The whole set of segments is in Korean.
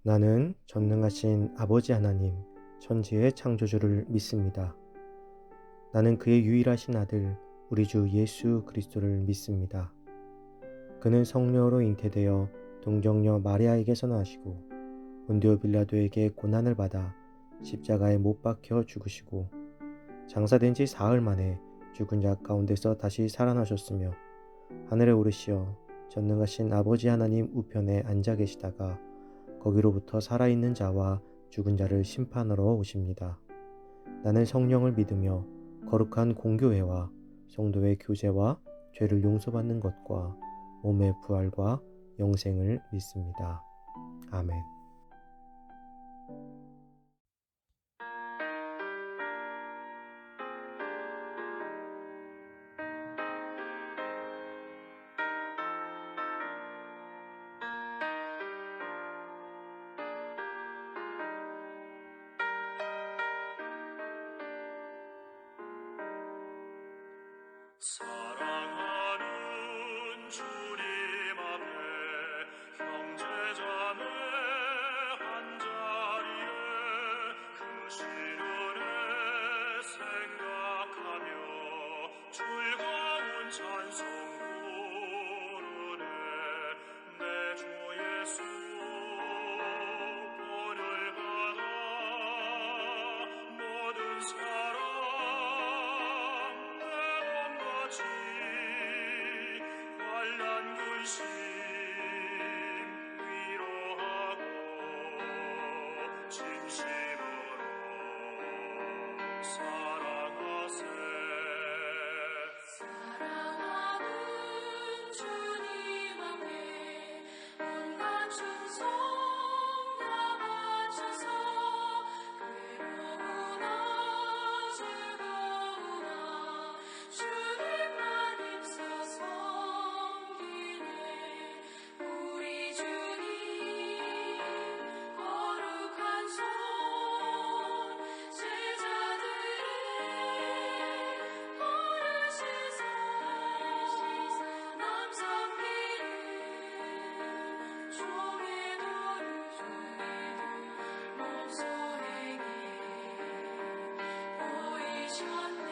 나는 전능하신 아버지 하나님, 천지의 창조주를 믿습니다. 나는 그의 유일하신 아들, 우리 주 예수 그리스도를 믿습니다. 그는 성령으로 잉태되어 동정녀 마리아에게서 나시고 본디오 빌라도에게 고난을 받아 십자가에 못 박혀 죽으시고 장사된 지 사흘 만에 죽은 자 가운데서 다시 살아나셨으며 하늘에 오르시어 전능하신 아버지 하나님 우편에 앉아 계시다가 거기로부터 살아있는 자와 죽은 자를 심판하러 오십니다. 나는 성령을 믿으며 거룩한 공교회와 성도의 교제와 죄를 용서받는 것과 몸의 부활과 영생을 믿습니다. 아멘. 사랑하는 주님 앞에 형제자매 한자리에 그 시련에 생각하며 즐거운 찬송 부르네. 내 주 예수 보를 받아 모든 사람 같이 환난 근심 위로하고 진심으로 사랑하세. 사랑하는 주님 앞에 온갖 충성 다 바쳐서 괴로우나 즐거우나 주님만 힘써 섬기네. 우리 주님 거룩한 손 제자들의 버르시사 남 섬기는 종의 도를 몸소에게 보이셨네.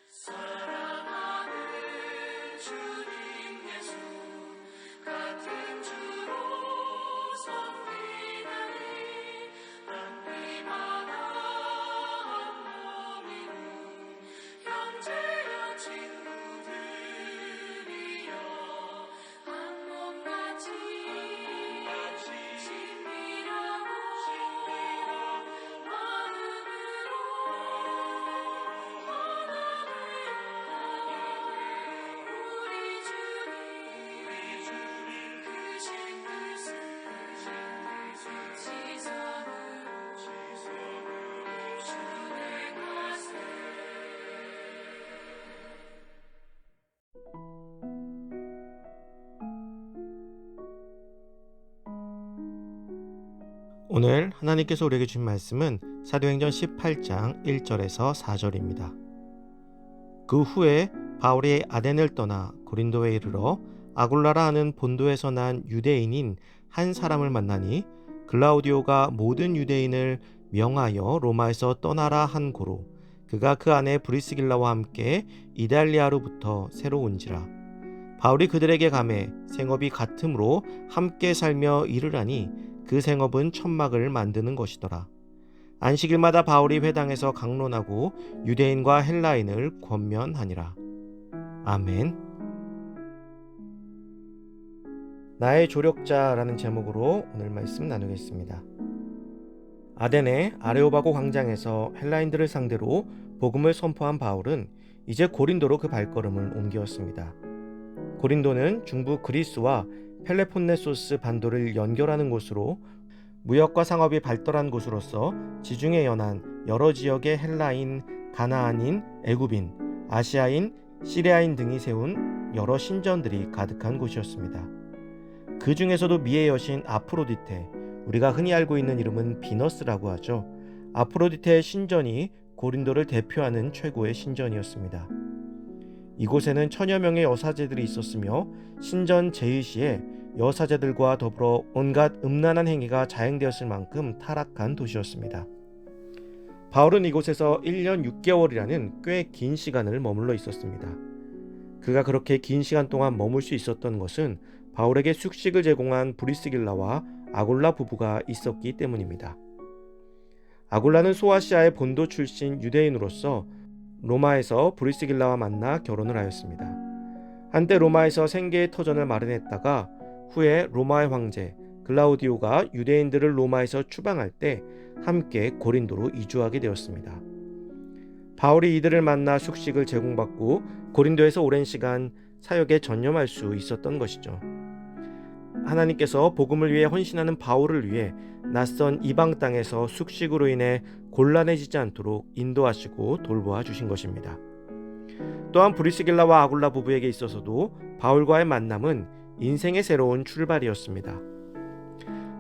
사랑하는 주님 예수 같은 주로 섬기나니 한비마다 한 몸이로 형제여 친구들이여 한 몸같이 친밀하고 마음으로 우리 주님 크신 뜻을 지성으로 준행하세. 오늘 하나님께서 우리에게 주신 말씀은 사도행전 18장 1절에서 4절입니다. 그 후에 바울이 아덴을 떠나 고린도에 이르러 아굴라라 하는 본도에서 난 유대인인 한 사람을 만나니 글라우디오가 모든 유대인을 명하여 로마에서 떠나라 한 고로 그가 그 안에 브리스길라와 함께 이달리아로부터 새로 온지라. 바울이 그들에게 가매 생업이 같으므로 함께 살며 이르라니 그 생업은 천막을 만드는 것이더라. 안식일마다 바울이 회당에서 강론하고 유대인과 헬라인을 권면하니라. 아멘. 나의 조력자라는 제목으로 오늘 말씀 나누겠습니다. 아덴의 아레오바고 광장에서 헬라인들을 상대로 복음을 선포한 바울은 이제 고린도로 그 발걸음을 옮겼습니다. 고린도는 중부 그리스와 펠레폰네소스 반도를 연결하는 곳으로 무역과 상업이 발달한 곳으로서 지중해 연안 여러 지역의 헬라인, 가나안인, 애굽인, 아시아인, 시리아인 등이 세운 여러 신전들이 가득한 곳이었습니다. 그 중에서도 미의 여신 아프로디테, 우리가 흔히 알고 있는 이름은 비너스라고 하죠. 아프로디테의 신전이 고린도를 대표하는 최고의 신전이었습니다. 이곳에는 천여 명의 여사제들이 있었으며 신전 제의 시에 여사제들과 더불어 온갖 음란한 행위가 자행되었을 만큼 타락한 도시였습니다. 바울은 이곳에서 1년 6개월이라는 꽤 긴 시간을 머물러 있었습니다. 그가 그렇게 긴 시간 동안 머물 수 있었던 것은 바울에게 숙식을 제공한 브리스길라와 아굴라 부부가 있었기 때문입니다. 아굴라는 소아시아의 본도 출신 유대인으로서 로마에서 브리스길라와 만나 결혼을 하였습니다. 한때 로마에서 생계의 터전을 마련했다가 후에 로마의 황제 글라우디오가 유대인들을 로마에서 추방할 때 함께 고린도로 이주하게 되었습니다. 바울이 이들을 만나 숙식을 제공받고 고린도에서 오랜 시간 사역에 전념할 수 있었던 것이죠. 하나님께서 복음을 위해 헌신하는 바울을 위해 낯선 이방 땅에서 숙식으로 인해 곤란해지지 않도록 인도하시고 돌보아 주신 것입니다. 또한 브리스길라와 아굴라 부부에게 있어서도 바울과의 만남은 인생의 새로운 출발이었습니다.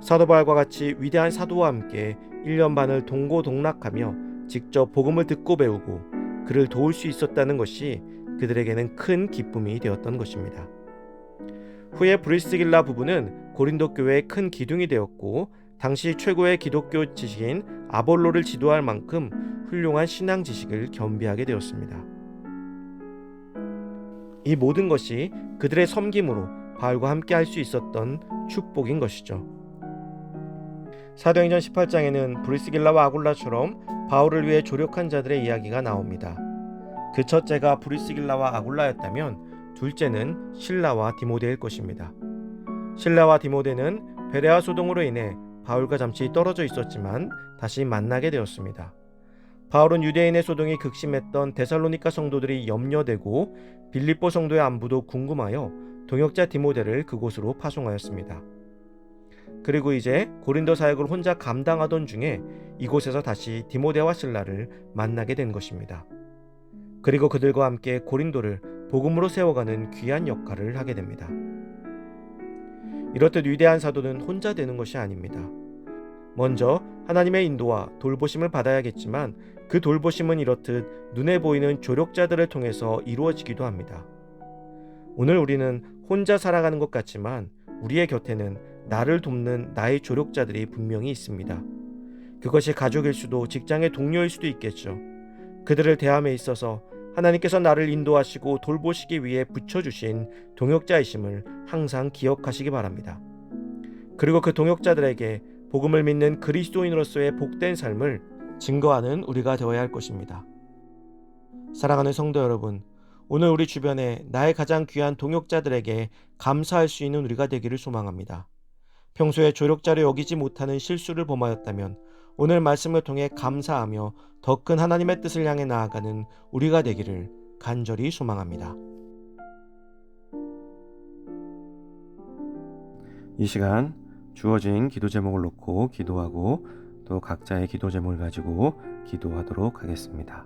사도 바울과 같이 위대한 사도와 함께 1년 반을 동고동락하며 직접 복음을 듣고 배우고 그를 도울 수 있었다는 것이 그들에게는 큰 기쁨이 되었던 것입니다. 후에 브리스길라 부부는 고린도 교회의 큰 기둥이 되었고 당시 최고의 기독교 지식인 아볼로를 지도할 만큼 훌륭한 신앙 지식을 겸비하게 되었습니다. 이 모든 것이 그들의 섬김으로 바울과 함께 할 수 있었던 축복인 것이죠. 사도행전 18장에는 브리스길라와 아굴라처럼 바울을 위해 조력한 자들의 이야기가 나옵니다. 그 첫째가 브리스길라와 아굴라였다면 둘째는 실라와 디모데일 것입니다. 실라와 디모데는 베레아 소동으로 인해 바울과 잠시 떨어져 있었지만 다시 만나게 되었습니다. 바울은 유대인의 소동이 극심했던 데살로니가 성도들이 염려되고 빌립보 성도의 안부도 궁금하여 동역자 디모데를 그곳으로 파송하였습니다. 그리고 이제 고린도 사역을 혼자 감당하던 중에 이곳에서 다시 디모데와 실라를 만나게 된 것입니다. 그리고 그들과 함께 고린도를 복음으로 세워가는 귀한 역할을 하게 됩니다. 이렇듯 위대한 사도는 혼자 되는 것이 아닙니다. 먼저 하나님의 인도와 돌보심을 받아야겠지만 그 돌보심은 이렇듯 눈에 보이는 조력자들을 통해서 이루어지기도 합니다. 오늘 우리는 혼자 살아가는 것 같지만 우리의 곁에는 나를 돕는 나의 조력자들이 분명히 있습니다. 그것이 가족일 수도 직장의 동료일 수도 있겠죠. 그들을 대함에 있어서 하나님께서 나를 인도하시고 돌보시기 위해 붙여주신 동역자이심을 항상 기억하시기 바랍니다. 그리고 그 동역자들에게 복음을 믿는 그리스도인으로서의 복된 삶을 증거하는 우리가 되어야 할 것입니다. 사랑하는 성도 여러분, 오늘 우리 주변에 나의 가장 귀한 동역자들에게 감사할 수 있는 우리가 되기를 소망합니다. 평소에 조력자로 여기지 못하는 실수를 범하였다면 오늘 말씀을 통해 감사하며 더 큰 하나님의 뜻을 향해 나아가는 우리가 되기를 간절히 소망합니다. 이 시간 주어진 기도 제목을 놓고 기도하고 또 각자의 기도 제목을 가지고 기도하도록 하겠습니다.